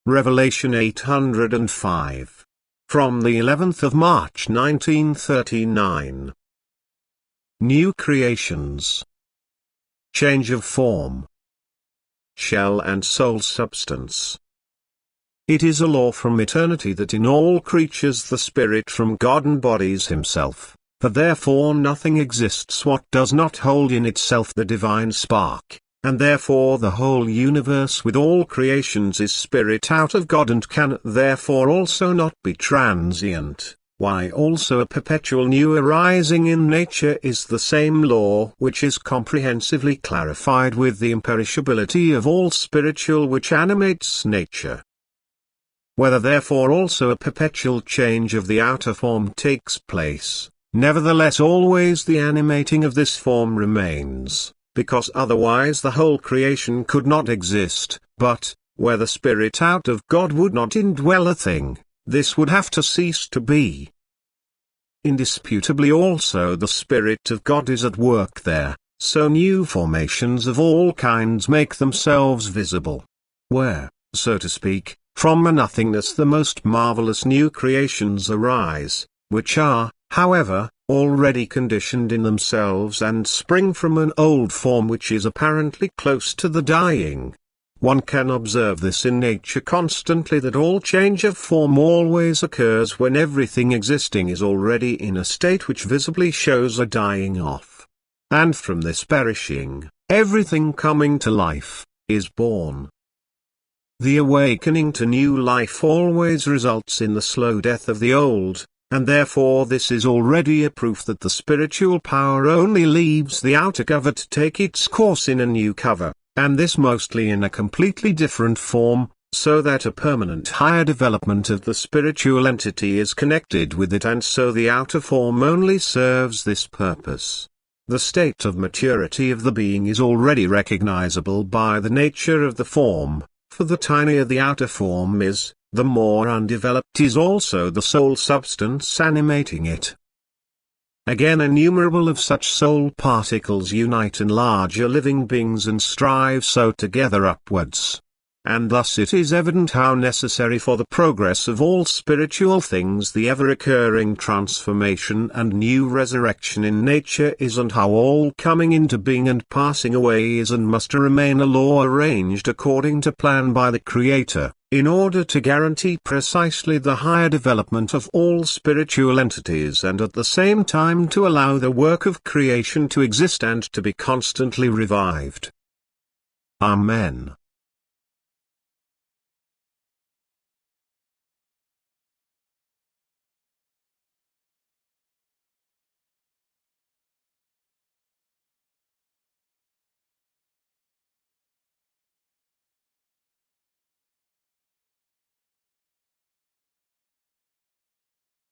Revelation 805. From the 11th of March 1939. New creations. Change of form. Shell and soul substance. It is a law from eternity that in all creatures the Spirit from God embodies himself, for therefore nothing exists what does not hold in itself the divine spark, and therefore the whole universe with all creations is Spirit out of God and can therefore also not be transient. Why also a perpetual new arising in nature is the same law which is comprehensively clarified with the imperishability of all spiritual which animates nature. Whether therefore also a perpetual change of the outer form takes place, nevertheless always the animating of this form remains, because otherwise the whole creation could not exist, but, where the Spirit out of God would not indwell a thing, this would have to cease to be. Indisputably also the Spirit of God is at work there, so new formations of all kinds make themselves visible. Where, so to speak, from a nothingness the most marvelous new creations arise, which are, however, already conditioned in themselves and spring from an old form which is apparently close to the dying. One can observe this in nature constantly, that all change of form always occurs when everything existing is already in a state which visibly shows a dying off. And from this perishing, everything coming to life, is born. The awakening to new life always results in the slow death of the old, and therefore this is already a proof that the spiritual power only leaves the outer cover to take its course in a new cover, and this mostly in a completely different form, so that a permanent higher development of the spiritual entity is connected with it, and so the outer form only serves this purpose. The state of maturity of the being is already recognizable by the nature of the form. For the tinier the outer form is, the more undeveloped is also the soul substance animating it. Again, innumerable of such soul particles unite in larger living beings and strive so together upwards. And thus it is evident how necessary for the progress of all spiritual things the ever-occurring transformation and new resurrection in nature is, and how all coming into being and passing away is and must remain a law arranged according to plan by the Creator, in order to guarantee precisely the higher development of all spiritual entities and at the same time to allow the work of creation to exist and to be constantly revived. Amen.